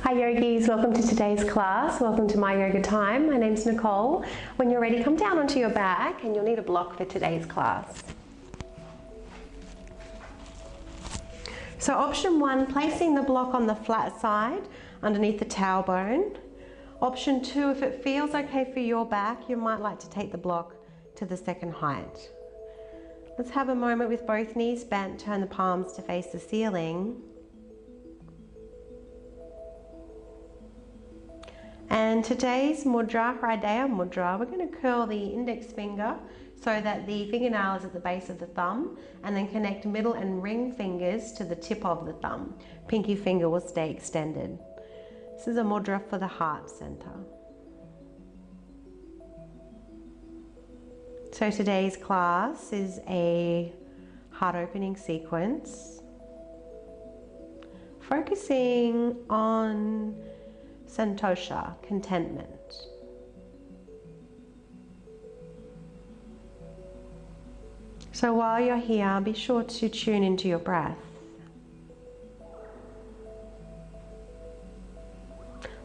Hi yogis, welcome to today's class. Welcome to my yoga time. My name's Nicole. When you're ready, come down onto your back and you'll need a block for today's class. So option 1, placing the block on the flat side underneath the tailbone. Option 2, if it feels okay for your back, you might like to take the block to the second height. Let's have a moment with both knees bent, turn the palms to face the ceiling. And today's mudra, Hridaya mudra, we're going to curl the index finger so that the fingernail is at the base of the thumb, and then connect middle and ring fingers to the tip of the thumb. Pinky finger will stay extended. This is a mudra for the heart center. So today's class is a heart opening sequence, focusing on Santosha, contentment. So while you're here, be sure to tune into your breath.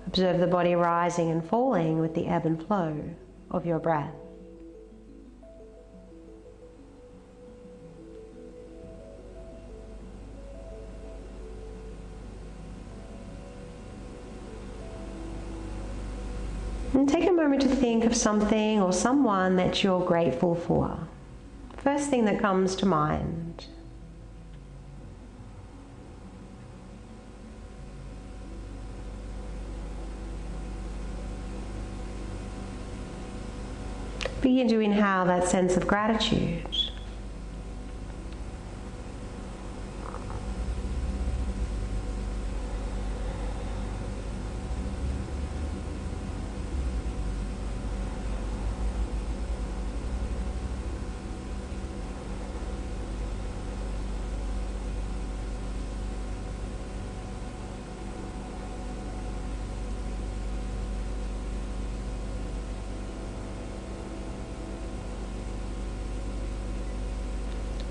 Observe the body rising and falling with the ebb and flow of your breath. And take a moment to think of something or someone that you're grateful for. First thing that comes to mind. Begin to inhale that sense of gratitude.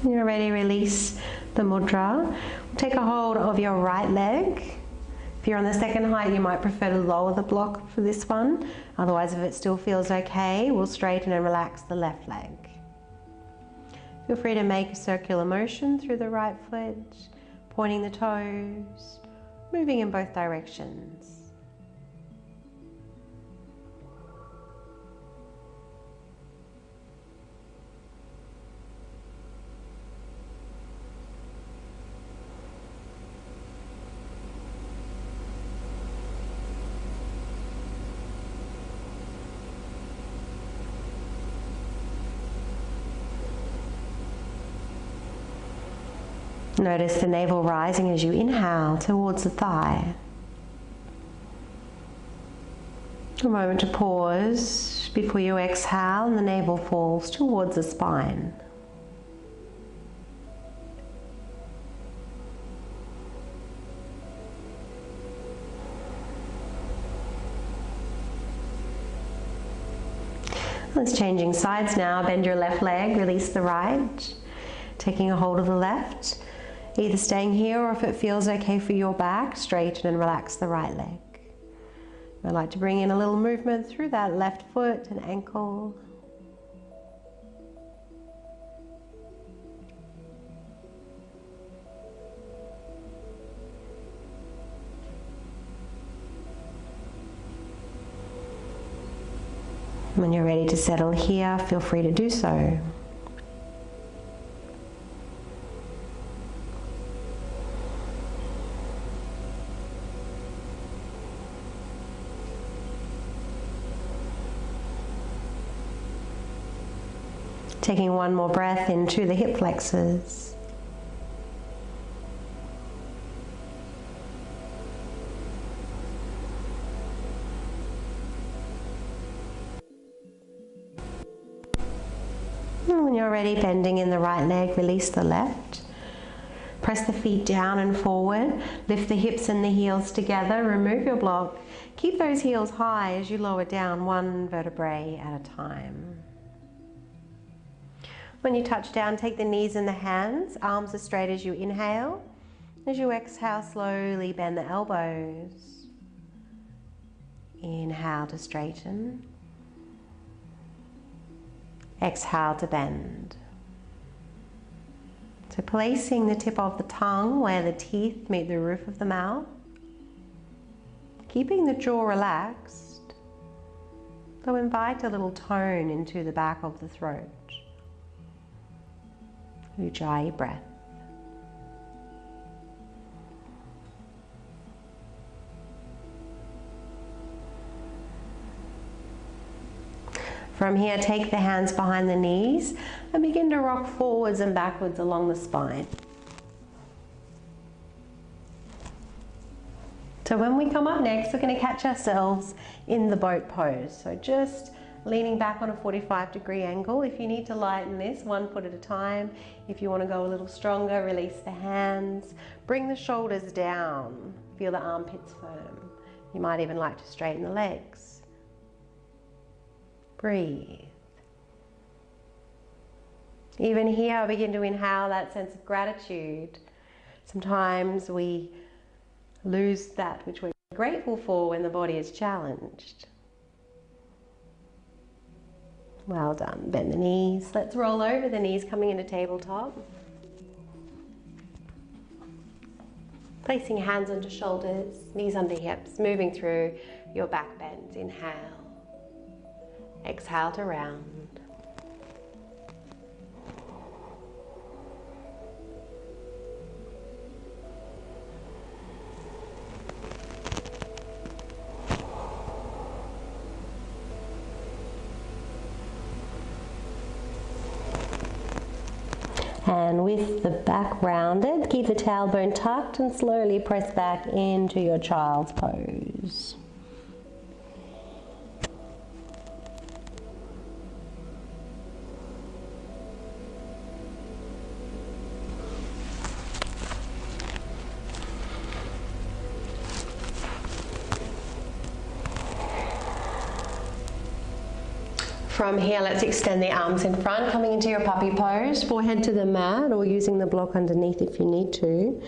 When you're ready, release the mudra. Take a hold of your right leg. If you're on the second height, you might prefer to lower the block for this one. Otherwise, if it still feels okay, we'll straighten and relax the left leg. Feel free to make a circular motion through the right foot, pointing the toes, moving in both directions. Notice the navel rising as you inhale towards the thigh. A moment to pause before you exhale and the navel falls towards the spine. Let's changing sides now. Bend your left leg, release the right, taking a hold of the left. Either staying here, or if it feels okay for your back, straighten and relax the right leg. I'd like to bring in a little movement through that left foot and ankle. When you're ready to settle here, feel free to do so. Taking one more breath into the hip flexors. And when you're ready, bending in the right leg, release the left. Press the feet down and forward. Lift the hips and the heels together. Remove your block. Keep those heels high as you lower down one vertebrae at a time. When you touch down, take the knees and the hands, arms as straight as you inhale. As you exhale, slowly bend the elbows. Inhale to straighten. Exhale to bend. So placing the tip of the tongue where the teeth meet the roof of the mouth. Keeping the jaw relaxed, though invite a little tone into the back of the throat. Ujjayi breath. From here, take the hands behind the knees and begin to rock forwards and backwards along the spine. So when we come up next, we're going to catch ourselves in the boat pose. So just leaning back on a 45-degree angle. If you need to lighten this, 1 foot at a time. If you want to go a little stronger, release the hands. Bring the shoulders down. Feel the armpits firm. You might even like to straighten the legs. Breathe. Even here, begin to inhale that sense of gratitude. Sometimes we lose that which we're grateful for when the body is challenged. Well done. Bend the knees. Let's roll over the knees, coming into tabletop. Placing hands onto shoulders, knees under hips, moving through your back bends. Inhale. Exhale to round. And with the back rounded, keep the tailbone tucked and slowly press back into your child's pose. From here, let's extend the arms in front, coming into your puppy pose, forehead to the mat, or using the block underneath if you need to.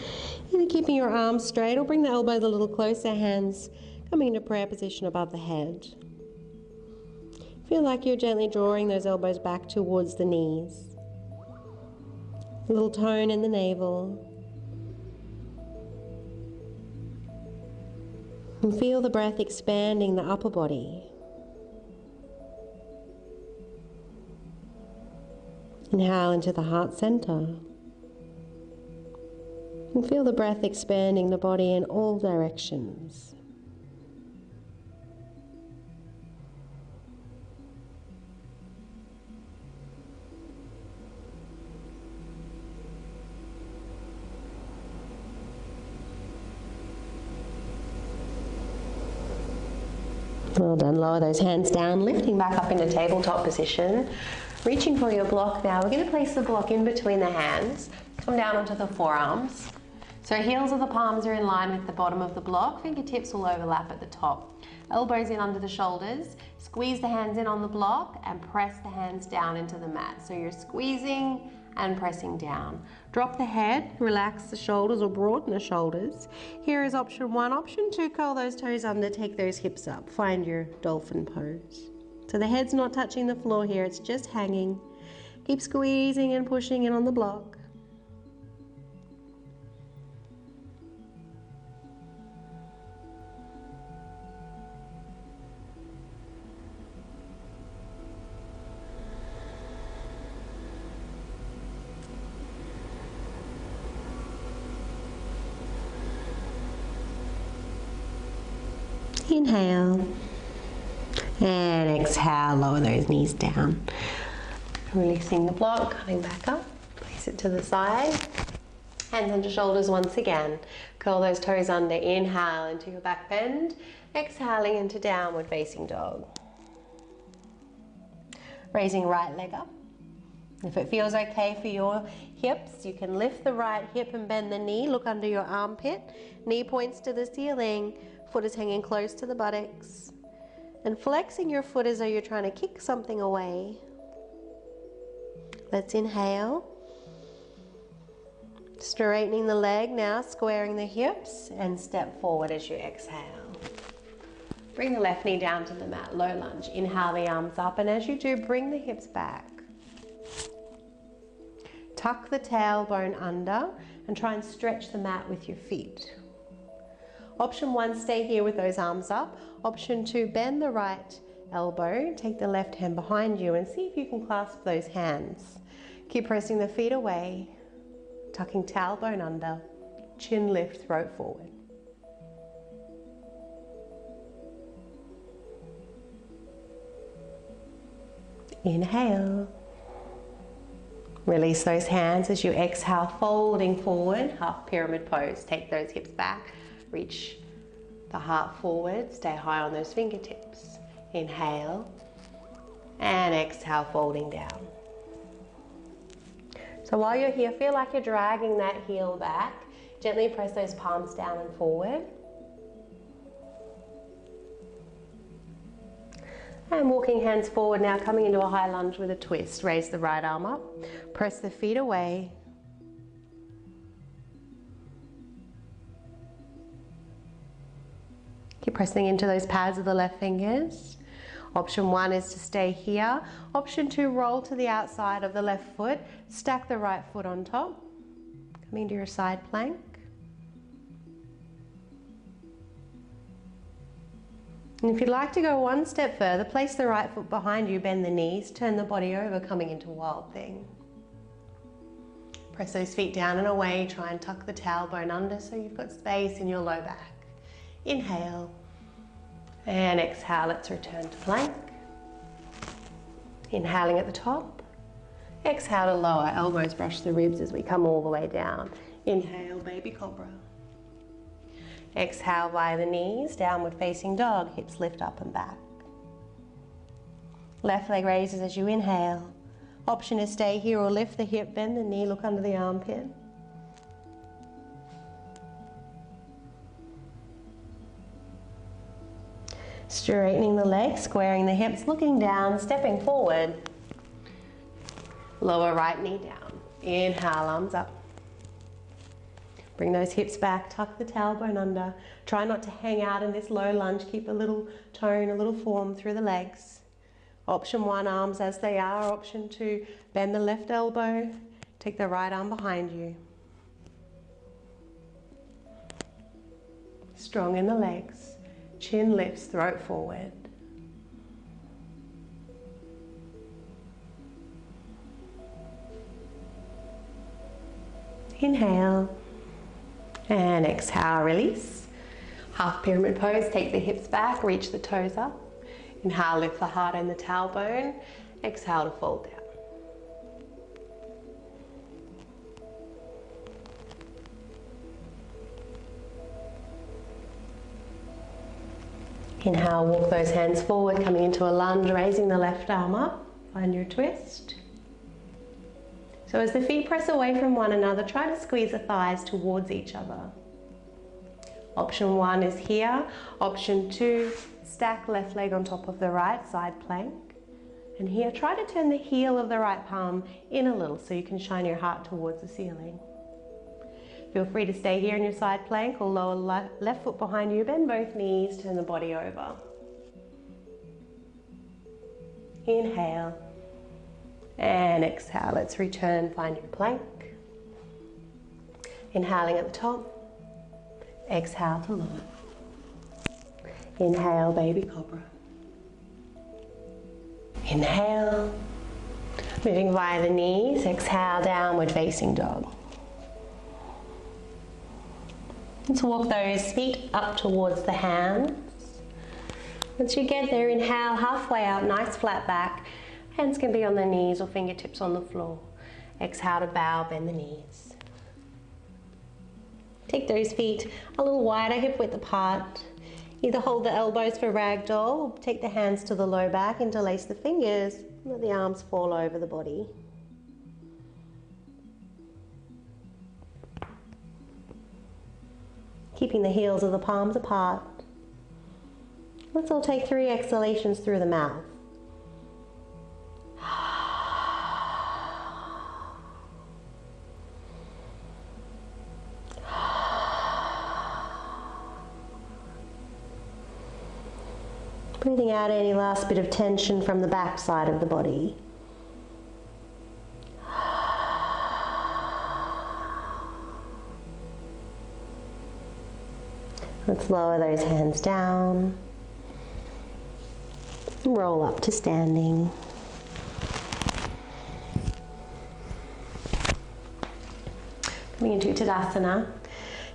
Either keeping your arms straight or bring the elbows a little closer, hands coming into prayer position above the head. Feel like you're gently drawing those elbows back towards the knees. A little tone in the navel. And feel the breath expanding the upper body. Inhale into the heart center. And feel the breath expanding the body in all directions. Well done. Lower those hands down, lifting back up into tabletop position. Reaching for your block now. We're going to place the block in between the hands. Come down onto the forearms. So heels of the palms are in line with the bottom of the block. Fingertips will overlap at the top. Elbows in under the shoulders. Squeeze the hands in on the block and press the hands down into the mat. So you're squeezing and pressing down. Drop the head, relax the shoulders or broaden the shoulders. Here is option 1. Option 2, curl those toes under, take those hips up. Find your dolphin pose. So the head's not touching the floor here, it's just hanging. Keep squeezing and pushing in on the block. Inhale. And exhale, lower those knees down. Releasing the block, coming back up. Place it to the side. Hands under shoulders once again. Curl those toes under. Inhale into your back bend. Exhaling into downward facing dog. Raising right leg up. If it feels okay for your hips, you can lift the right hip and bend the knee. Look under your armpit. Knee points to the ceiling. Foot is hanging close to the buttocks. And flexing your foot as though you're trying to kick something away. Let's inhale. Straightening the leg now, squaring the hips, and step forward as you exhale. Bring the left knee down to the mat, low lunge. Inhale the arms up, and as you do, bring the hips back. Tuck the tailbone under and try and stretch the mat with your feet. Option 1, stay here with those arms up. Option 2, bend the right elbow, take the left hand behind you and see if you can clasp those hands. Keep pressing the feet away, tucking tailbone under, chin lift, throat forward. Inhale. Release those hands as you exhale, folding forward, half pyramid pose. Take those hips back, reach the heart forward, stay high on those fingertips. Inhale and exhale, folding down. So while you're here, feel like you're dragging that heel back. Gently press those palms down and forward. And walking hands forward now, coming into a high lunge with a twist. Raise the right arm up, press the feet away. Keep pressing into those pads of the left fingers. Option 1 is to stay here. Option 2, roll to the outside of the left foot, stack the right foot on top, coming to your side plank. And if you'd like to go one step further, place the right foot behind you, bend the knees, turn the body over, coming into Wild Thing. Press those feet down and away, try and tuck the tailbone under so you've got space in your low back. Inhale and exhale, let's return to plank. Inhaling at the top, exhale to lower, elbows brush the ribs as we come all the way down. Inhale, baby cobra. Exhale by the knees, downward facing dog, hips lift up and back. Left leg raises as you inhale. Option is stay here or lift the hip, bend the knee, look under the armpit. Straightening the legs, squaring the hips, looking down, stepping forward. Lower right knee down. Inhale, arms up. Bring those hips back, tuck the tailbone under. Try not to hang out in this low lunge. Keep a little tone, a little form through the legs. Option 1, arms as they are. Option 2, bend the left elbow. Take the right arm behind you. Strong in the legs. Chin lifts, throat forward. Inhale. And exhale, release. Half pyramid pose, take the hips back, reach the toes up. Inhale, lift the heart and the tailbone. Exhale to fold down. Inhale, walk those hands forward, coming into a lunge, raising the left arm up. Find your twist. So as the feet press away from one another, try to squeeze the thighs towards each other. Option 1 is here. Option 2, stack left leg on top of the right, side plank. And here, try to turn the heel of the right palm in a little so you can shine your heart towards the ceiling. Feel free to stay here in your side plank or lower left foot behind you, bend both knees, turn the body over. Inhale. And exhale, let's return, find your plank. Inhaling at the top, exhale to lower. Inhale, baby cobra. Inhale, moving via the knees, exhale, downward facing dog. Let's walk those feet up towards the hands. Once you get there, inhale, halfway out, nice flat back. Hands can be on the knees or fingertips on the floor. Exhale to bow, bend the knees. Take those feet a little wider, hip width apart. Either hold the elbows for ragdoll or take the hands to the low back, interlace the fingers, let the arms fall over the body. Keeping the heels of the palms apart. Let's all take 3 exhalations through the mouth. Breathing out any last bit of tension from the back side of the body. Let's lower those hands down. Roll up to standing. Coming into Tadasana.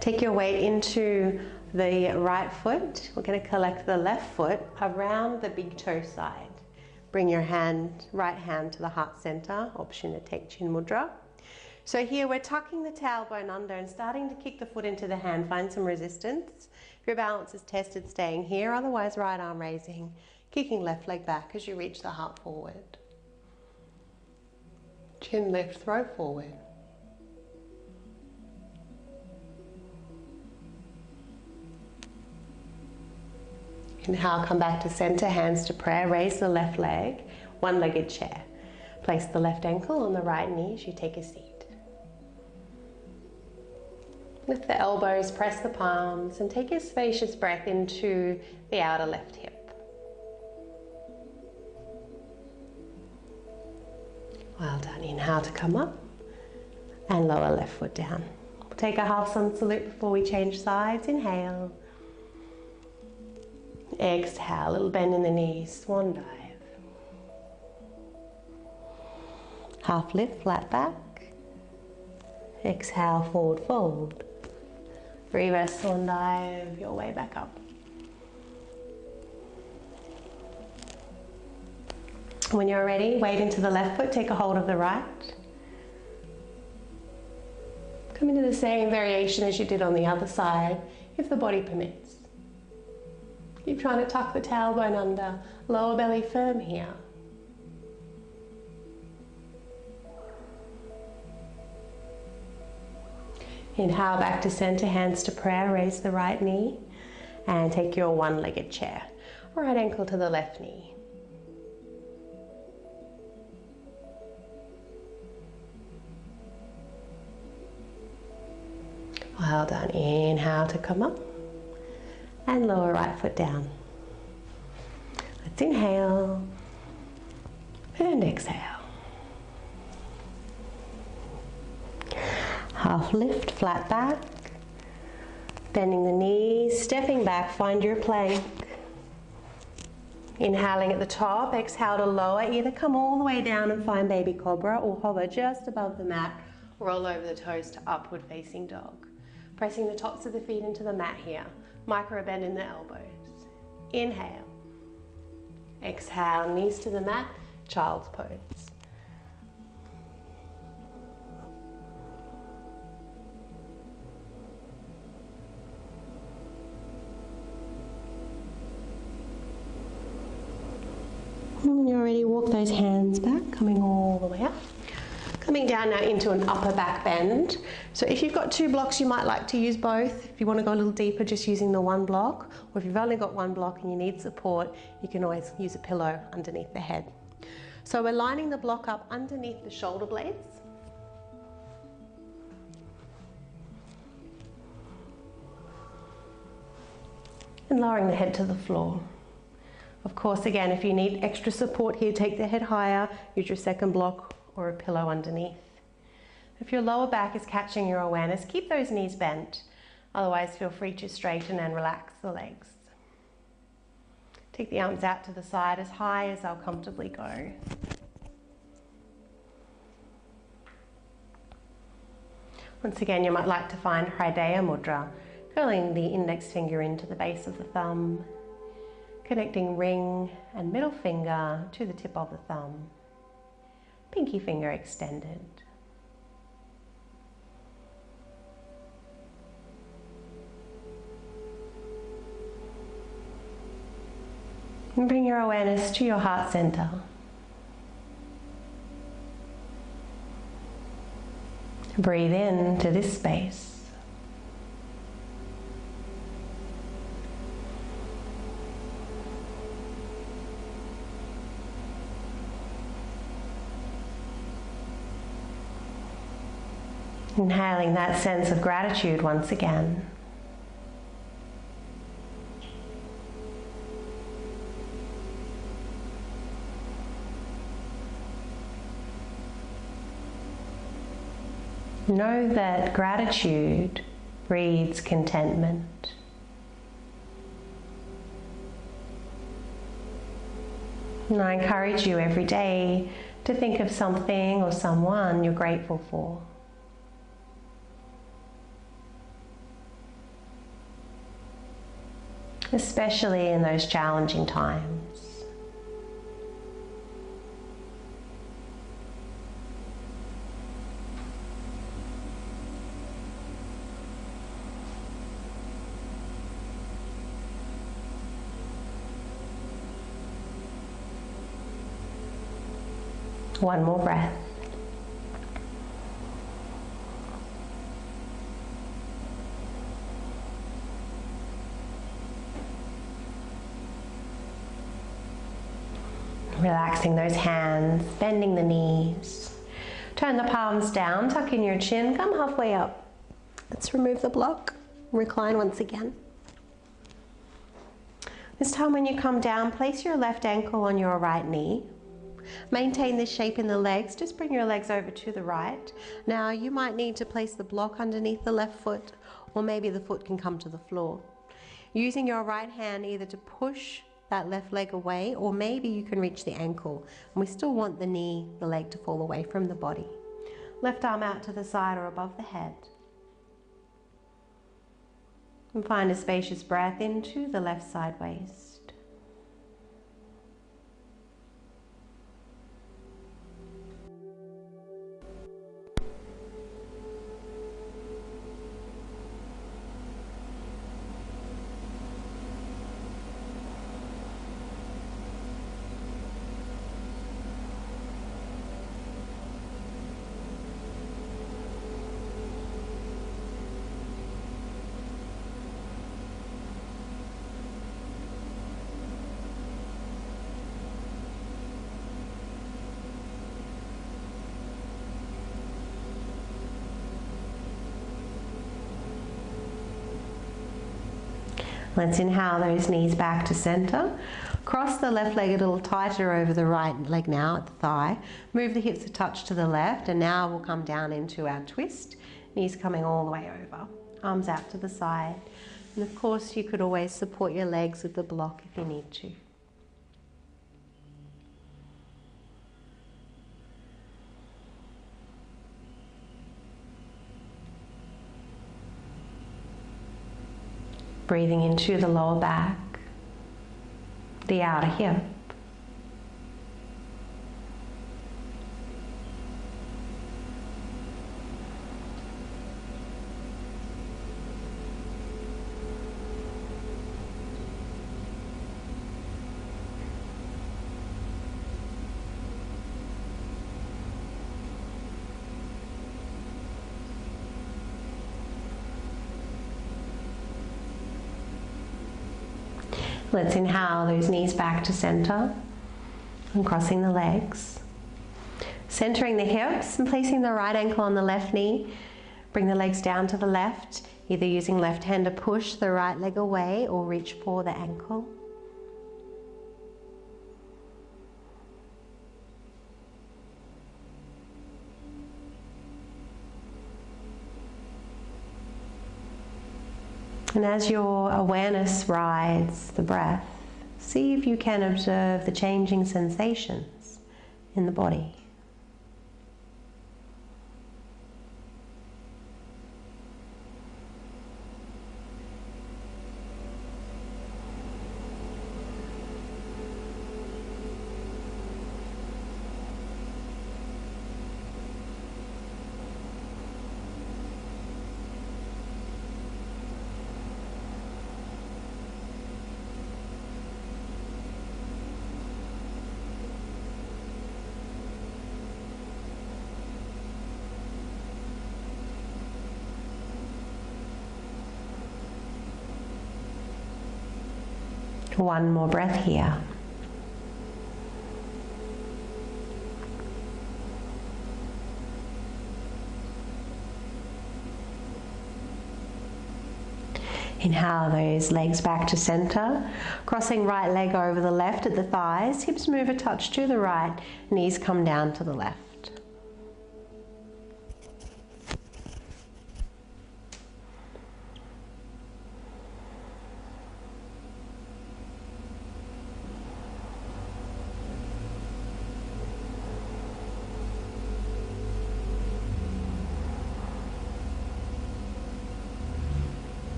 Take your weight into the right foot. We're going to collect the left foot around the big toe side. Bring your right hand to the heart center. Option to take Chin Mudra. So here we're tucking the tailbone under and starting to kick the foot into the hand. Find some resistance. If your balance is tested, staying here. Otherwise, right arm raising. Kicking left leg back as you reach the heart forward. Chin lift, throat forward. Inhale, come back to center, hands to prayer. Raise the left leg, one-legged chair. Place the left ankle on the right knee as you take a seat. Lift the elbows, press the palms, and take a spacious breath into the outer left hip. Well done. Inhale to come up and lower left foot down. We'll take a half sun salute before we change sides. Inhale. Exhale, little bend in the knees, swan dive. Half lift, flat back. Exhale, forward fold. Reverse swan dive, your way back up. When you're ready, weight into the left foot, take a hold of the right. Come into the same variation as you did on the other side, if the body permits. Keep trying to tuck the tailbone under, lower belly firm here. Inhale back to center, hands to prayer, raise the right knee and take your one-legged chair. Right ankle to the left knee. Well done. Inhale to come up and lower right foot down. Let's inhale and exhale. Half lift, flat back, bending the knees, stepping back, find your plank. Inhaling at the top, exhale to lower, either come all the way down and find baby cobra or hover just above the mat, roll over the toes to upward facing dog. Pressing the tops of the feet into the mat here, micro bend in the elbows. Inhale, exhale, knees to the mat, child's pose. When you're ready, walk those hands back, coming all the way up. Coming down now into an upper back bend. So if you've got two blocks, you might like to use both. If you want to go a little deeper, just using the one block. Or if you've only got one block and you need support, you can always use a pillow underneath the head. So we're lining the block up underneath the shoulder blades. And lowering the head to the floor. Of course, again, if you need extra support here, take the head higher, use your second block or a pillow underneath. If your lower back is catching your awareness, keep those knees bent. Otherwise, feel free to straighten and relax the legs. Take the arms out to the side as high as they'll comfortably go. Once again, you might like to find Hridaya Mudra, curling the index finger into the base of the thumb, connecting ring and middle finger to the tip of the thumb. Pinky finger extended. And bring your awareness to your heart center. Breathe in to this space. Inhaling that sense of gratitude once again. Know that gratitude breeds contentment. And I encourage you every day to think of something or someone you're grateful for. Especially in those challenging times. One more breath. Relaxing those hands, bending the knees. Turn the palms down, tuck in your chin, come halfway up. Let's remove the block. Recline once again. This time when you come down, place your left ankle on your right knee. Maintain this shape in the legs, just bring your legs over to the right. Now you might need to place the block underneath the left foot, or maybe the foot can come to the floor. Using your right hand either to push that left leg away, or maybe you can reach the ankle. And we still want the knee, the leg to fall away from the body. Left arm out to the side or above the head. And find a spacious breath into the left side waist. Let's inhale those knees back to center. Cross the left leg a little tighter over the right leg now at the thigh. Move the hips a touch to the left, and now we'll come down into our twist. Knees coming all the way over. Arms out to the side. And of course you could always support your legs with the block if you need to. Breathing into the lower back, the outer hip. Let's inhale those knees back to center and crossing the legs. Centering the hips and placing the right ankle on the left knee. Bring the legs down to the left, either using left hand to push the right leg away or reach for the ankle. And as your awareness rides the breath, see if you can observe the changing sensations in the body. One more breath here. Inhale those legs back to center, crossing right leg over the left at the thighs, hips move a touch to the right, knees come down to the left.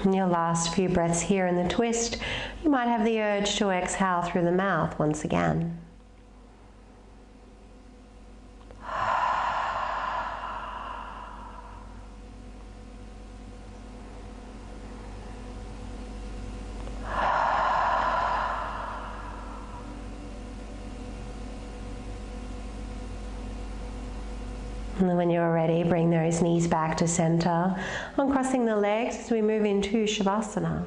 In your last few breaths here in the twist, you might have the urge to exhale through the mouth once again. And then when you're ready, bring those knees back to center, uncrossing the legs as we move into Savasana.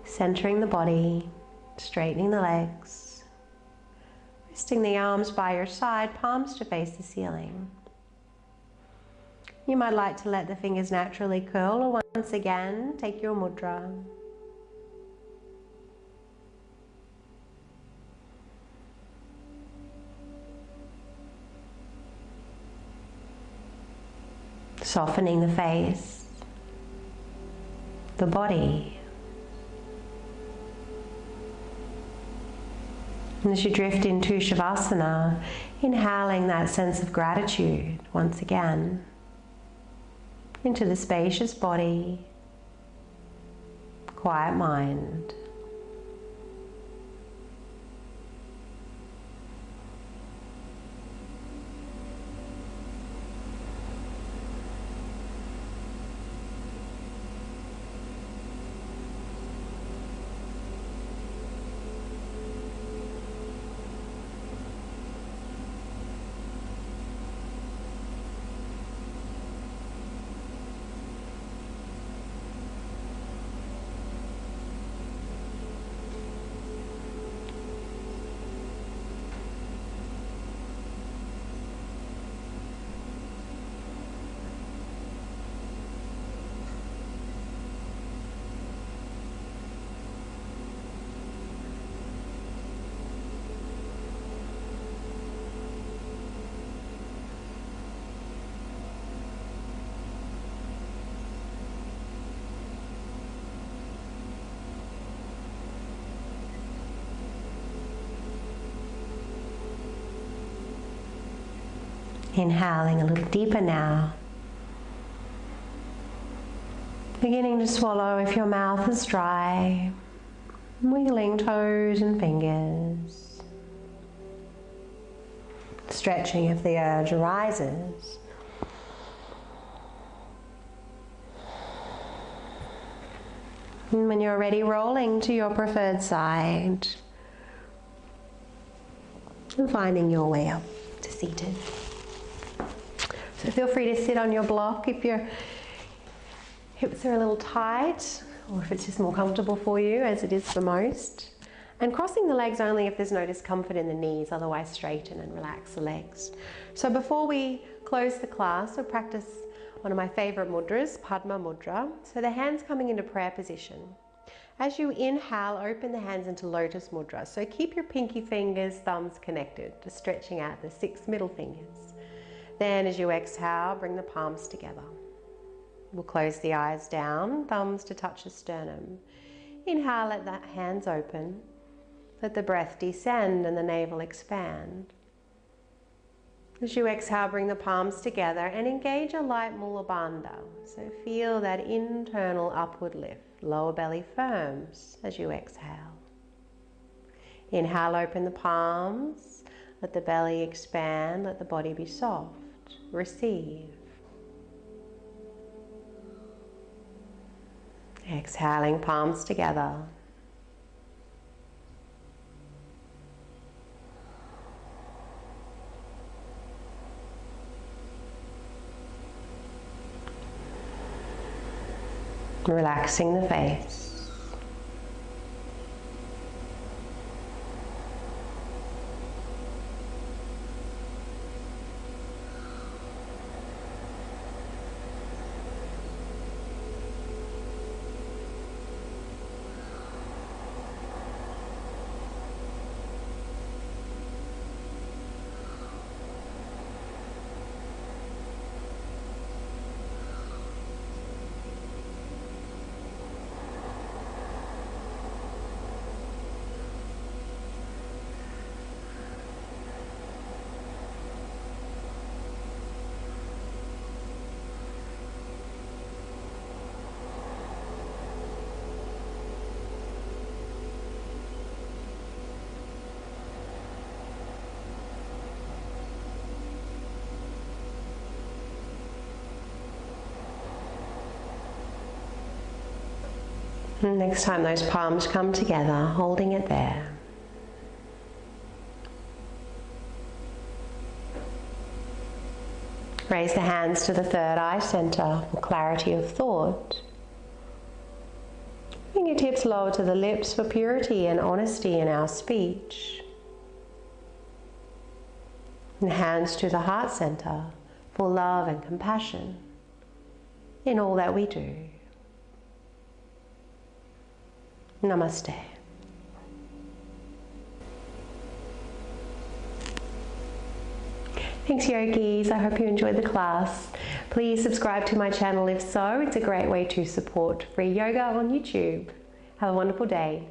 Centering the body, straightening the legs, resting the arms by your side, palms to face the ceiling. You might like to let the fingers naturally curl, or once again, take your mudra. Softening the face, the body. And as you drift into Savasana, inhaling that sense of gratitude once again into the spacious body, quiet mind. Inhaling a little deeper now. Beginning to swallow if your mouth is dry. Wiggling toes and fingers. Stretching if the urge arises. And when you're ready, rolling to your preferred side. And finding your way up to seated. So feel free to sit on your block if your hips are a little tight, or if it's just more comfortable for you, as it is for most. And crossing the legs only if there's no discomfort in the knees, otherwise straighten and relax the legs. So before we close the class, we'll practice one of my favorite mudras, Padma Mudra. So the hands coming into prayer position. As you inhale, open the hands into Lotus Mudra. So keep your pinky fingers, thumbs connected, just stretching out the 6 middle fingers. Then as you exhale, bring the palms together. We'll close the eyes down, thumbs to touch the sternum. Inhale, let the hands open. Let the breath descend and the navel expand. As you exhale, bring the palms together and engage a light Mula Bandha. So feel that internal upward lift. Lower belly firms as you exhale. Inhale, open the palms. Let the belly expand, let the body be soft. Receive. Exhaling, palms together. Relaxing the face. Next time those palms come together, holding it there. Raise the hands to the third eye center for clarity of thought. Fingertips lower to the lips for purity and honesty in our speech. And hands to the heart center for love and compassion in all that we do. Namaste. Thanks, yogis. I hope you enjoyed the class. Please subscribe to my channel if so. It's a great way to support free yoga on YouTube. Have a wonderful day.